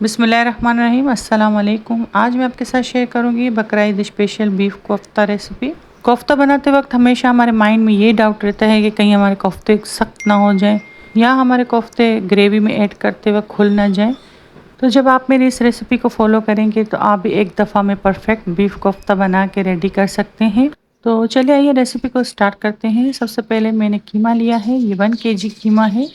बिस्मिल्लाहिर्रहमानिर्रहीम, अस्सलाम वालेकुम। आज मैं आपके साथ शेयर करूंगी बकरा Eid special beef kofta recipe. Kofta बनाते वक्त हमेशा हमारे माइंड में ये डाउट रहता है कि कहीं हमारे कोफ्ते सख्त ना हो जाए या हमारे कोफ्ते ग्रेवी में ऐड करते वक्त खुल ना जाए। तो जब आप मेरी इस रेसिपी को फॉलो करेंगे तो आप भी एक दफ़ा में परफेक्ट बीफ कोफ्ता बना के रेडी कर सकते हैं। तो चलिए आइए रेसिपी को स्टार्ट करते हैं। सबसे पहले मैंने कीमा लिया है, ये 1 kg कीमा है,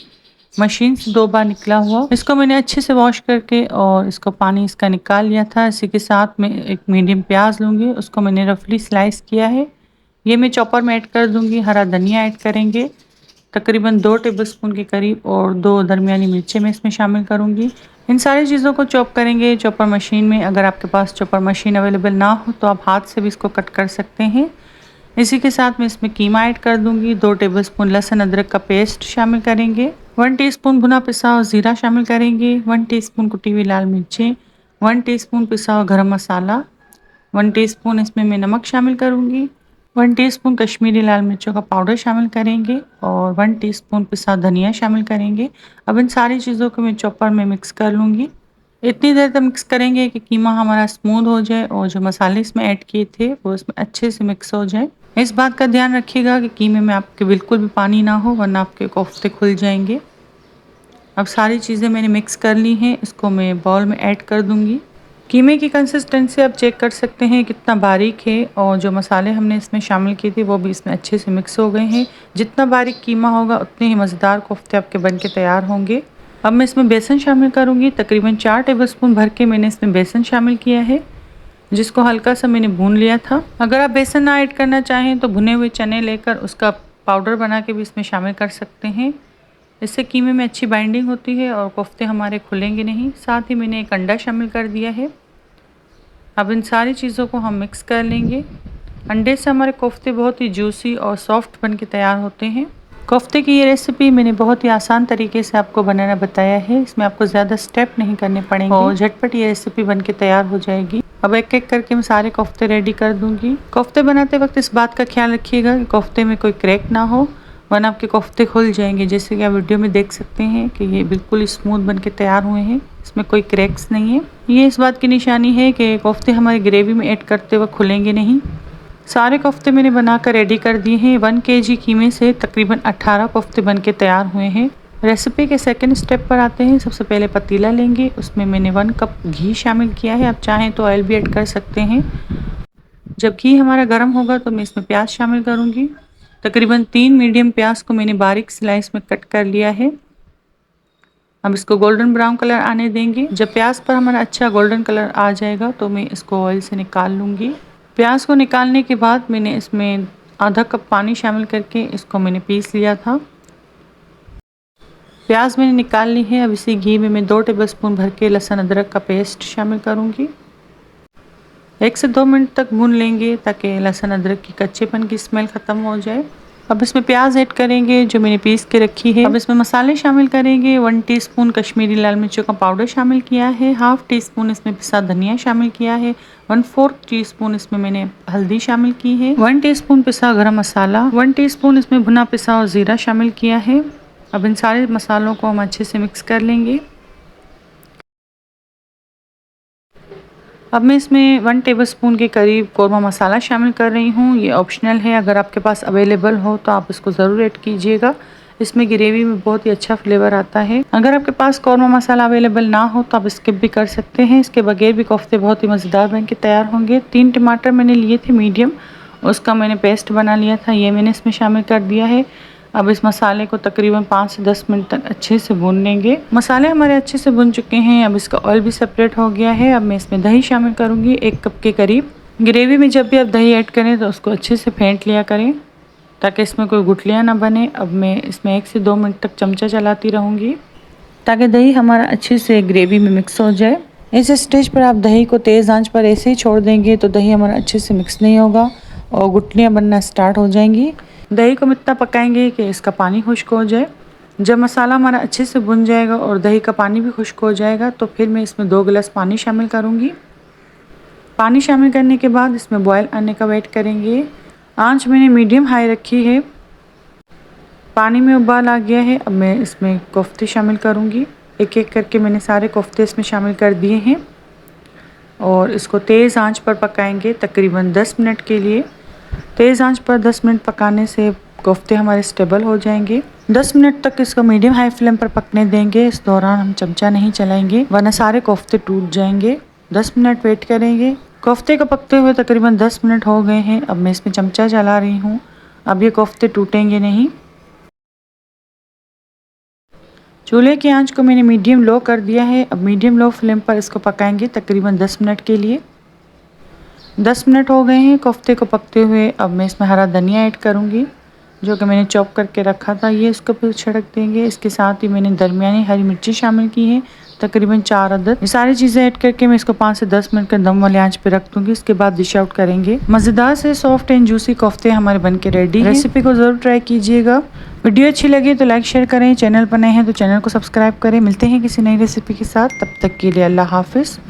मशीन से 2 बार निकला हुआ। इसको मैंने अच्छे से वॉश करके और इसको पानी इसका निकाल लिया था। इसी के साथ मैं एक मीडियम प्याज लूँगी, उसको मैंने रफली स्लाइस किया है। ये मैं चॉपर में ऐड कर दूँगी। हरा धनिया ऐड करेंगे, तकरीबन 2 टेबलस्पून के करीब, और 2 दरमियानी मिर्चें मैं इसमें शामिल करूँगी। इन सारी चीज़ों को चॉप करेंगे चॉपर मशीन में। अगर आपके पास चॉपर मशीन अवेलेबल ना हो तो आप हाथ से भी इसको कट कर सकते हैं। इसी के साथ मैं इसमें कीमा ऐड कर दूंगी। 2 टेबलस्पून लहसुन अदरक का पेस्ट शामिल करेंगे। 1 टीस्पून भुना पिसा हुआ जीरा शामिल करेंगे। 1 टीस्पून कुटी हुई लाल मिर्चें। 1 टीस्पून पिसा हुआ गरम मसाला। 1 टीस्पून इसमें मैं नमक शामिल करूंगी। 1 टीस्पून कश्मीरी लाल मिर्चों का पाउडर शामिल करेंगे और 1 टीस्पून पिसा धनिया शामिल करेंगे। अब इन सारी चीज़ों को मैं चॉपर में मिक्स कर लूँगी। इतनी देर तक मिक्स करेंगे कि कीमा हमारा स्मूथ हो जाए और जो मसाले इसमें ऐड किए थे वो इसमें अच्छे से मिक्स हो जाए। इस बात का ध्यान रखिएगा कि कीमे में आपके बिल्कुल भी पानी ना हो, वरना आपके कोफ्ते खुल जाएंगे। अब सारी चीज़ें मैंने मिक्स कर ली हैं, इसको मैं बाउल में ऐड कर दूंगी। कीमे की कंसिस्टेंसी आप चेक कर सकते हैं कितना बारीक है, और जो मसाले हमने इसमें शामिल किए थे वो भी इसमें अच्छे से मिक्स हो गए हैं। जितना बारीक कीमा होगा उतने ही मज़ेदार कोफ्ते आपके बन के तैयार होंगे। अब मैं इसमें बेसन शामिल करूँगी। तकरीबन 4 टेबलस्पून भर के मैंने इसमें बेसन शामिल किया है, जिसको हल्का सा मैंने भून लिया था। अगर आप बेसन ना ऐड करना चाहें तो भुने हुए चने लेकर उसका पाउडर बना के भी इसमें शामिल कर सकते हैं। इससे कीमे में अच्छी बाइंडिंग होती है और कोफ्ते हमारे खुलेंगे नहीं। साथ ही मैंने एक अंडा शामिल कर दिया है। अब इन सारी चीज़ों को हम मिक्स कर लेंगे। अंडे से हमारे कोफ्ते बहुत ही जूसी और सॉफ्ट बन के तैयार होते हैं। कोफ्ते की ये रेसिपी मैंने बहुत ही आसान तरीके से आपको बनाना बताया है। इसमें आपको ज़्यादा स्टेप नहीं करने पड़ेंगे और झटपट ये रेसिपी बन के तैयार हो जाएगी। अब एक एक करके मैं सारे कोफ्ते रेडी कर दूंगी। कोफ्ते बनाते वक्त इस बात का ख्याल रखिएगा कि कोफ्ते में कोई क्रैक ना हो, वरना आपके कोफ्ते खुल जाएंगे। जैसे कि आप वीडियो में देख सकते हैं कि ये बिल्कुल स्मूथ बन के तैयार हुए हैं, इसमें कोई क्रैक्स नहीं है। ये इस बात की निशानी है कि कोफ्ते हमारी ग्रेवी में ऐड करते वक्त खुलेंगे नहीं। सारे कोफ्ते मैंने बनाकर रेडी कर दिए हैं। 1 kg कीमे से तकरीबन 18 कोफ्ते बन के तैयार हुए हैं। रेसिपी के सेकंड स्टेप पर आते हैं। सबसे पहले पतीला लेंगे, उसमें मैंने 1 कप घी शामिल किया है। आप चाहें तो ऑयल भी ऐड कर सकते हैं। जब घी हमारा गर्म होगा तो मैं इसमें प्याज शामिल करूँगी। तकरीबन 3 मीडियम प्याज को मैंने बारीक स्लाइस में कट कर लिया है। अब इसको गोल्डन ब्राउन कलर आने देंगे। जब प्याज पर हमारा अच्छा गोल्डन कलर आ जाएगा तो मैं इसको ऑयल से निकाल लूँगी। प्याज को निकालने के बाद मैंने इसमें आधा कप पानी शामिल करके इसको मैंने पीस लिया था। प्याज मैंने निकाल ली है। अब इसी घी में मैं 2 टेबलस्पून भर के लहसुन अदरक का पेस्ट शामिल करूँगी। 1 से 2 मिनट तक भून लेंगे ताकि लहसुन अदरक की कच्चेपन की स्मेल ख़त्म हो जाए। अब इसमें प्याज ऐड करेंगे जो मैंने पीस के रखी है। अब इसमें मसाले शामिल करेंगे। 1 टीस्पून कश्मीरी लाल मिर्चों का पाउडर शामिल किया है। हाफ टीस्पून इसमें पिसा धनिया शामिल किया है। 1/4 टीस्पून इसमें मैंने हल्दी शामिल की है। 1 टीस्पून पिसा गरम मसाला। 1 टीस्पून इसमें भुना पिसा और ज़ीरा शामिल किया है। अब इन सारे मसालों को हम अच्छे से मिक्स कर लेंगे। अब मैं इसमें 1 टेबलस्पून के करीब कौरमा मसाला शामिल कर रही हूँ। ये ऑप्शनल है, अगर आपके पास अवेलेबल हो तो आप इसको ज़रूर ऐड कीजिएगा। इसमें ग्रेवी में बहुत ही अच्छा फ्लेवर आता है। अगर आपके पास कौरमा मसाला अवेलेबल ना हो तो आप स्किप भी कर सकते हैं। इसके बगैर भी कोफ्ते बहुत ही मज़ेदार बन के तैयार होंगे। 3 टमाटर मैंने लिए थे मीडियम, उसका मैंने पेस्ट बना लिया था, ये मैंने इसमें शामिल कर दिया है। अब इस मसाले को तकरीबन 5 से 10 मिनट तक अच्छे से भून लेंगे। मसाले हमारे अच्छे से भुन चुके हैं। अब इसका ऑयल भी सेपरेट हो गया है। अब मैं इसमें दही शामिल करूँगी 1 कप के करीब। ग्रेवी में जब भी आप दही ऐड करें तो उसको अच्छे से फेंट लिया करें ताकि इसमें कोई गुठलियाँ ना बने। अब मैं इसमें 1 से 2 मिनट तक चमचा चलाती रहूँगी ताकि दही हमारा अच्छे से ग्रेवी में मिक्स हो जाए। इस स्टेज पर आप दही को तेज़ आंच पर ऐसे ही छोड़ देंगे तो दही हमारा अच्छे से मिक्स नहीं होगा और गुठलियाँ बनना स्टार्ट हो जाएंगी। दही को इतना पकाएंगे कि इसका पानी खुश्क हो जाए। जब मसाला हमारा अच्छे से भुन जाएगा और दही का पानी भी खुश्क हो जाएगा तो फिर मैं इसमें 2 गिलास पानी शामिल करूँगी। पानी शामिल करने के बाद इसमें बॉयल आने का वेट करेंगे। आंच मैंने मीडियम हाई रखी है। पानी में उबाल आ गया है। अब मैं इसमें कोफ्ते शामिल करूँगी। एक एक करके मैंने सारे कोफ्ते इसमें शामिल कर दिए हैं और इसको तेज़ आंच पर पकाएंगे तकरीबन 10 मिनट के लिए। तेज़ आंच पर 10 मिनट पकाने से कोफ्ते हमारे स्टेबल हो जाएंगे। 10 मिनट तक इसको मीडियम हाई फ्लेम पर पकने देंगे। इस दौरान हम चमचा नहीं चलाएंगे वरना सारे कोफ्ते टूट जाएंगे। 10 मिनट वेट करेंगे। कोफ्ते को पकते हुए तकरीबन 10 मिनट हो गए हैं। अब मैं इसमें चमचा चला रही हूँ। अब ये कोफ्ते टूटेंगे नहीं। चूल्हे की आंच को मैंने मीडियम लो कर दिया है। अब मीडियम लो फ्लेम पर इसको पकाएंगे तकरीबन 10 मिनट के लिए। 10 मिनट हो गए हैं कोफ्ते को पकते हुए। अब मैं इसमें हरा धनिया ऐड करूँगी जो कि मैंने चॉप करके रखा था, ये इसको फिर छिड़क देंगे। इसके साथ ही मैंने दरमियानी हरी मिर्ची शामिल की है तकरीबन 4 अदद। ये सारी चीज़ें ऐड करके मैं इसको 5 से 10 मिनट का दम वाले आंच पे रख दूँगी। इसके बाद डिश आउट करेंगे। मज़ेदार से सॉफ्ट एंड जूसी कोफ्ते हमारे बन के रेडी हैं। रेसिपी को ज़रूर ट्राई कीजिएगा। वीडियो अच्छी लगी तो लाइक शेयर करें। चैनल पर नए हैं तो चैनल को सब्सक्राइब करें। मिलते हैं किसी नई रेसिपी के साथ, तब तक के लिए अल्लाह हाफिज़।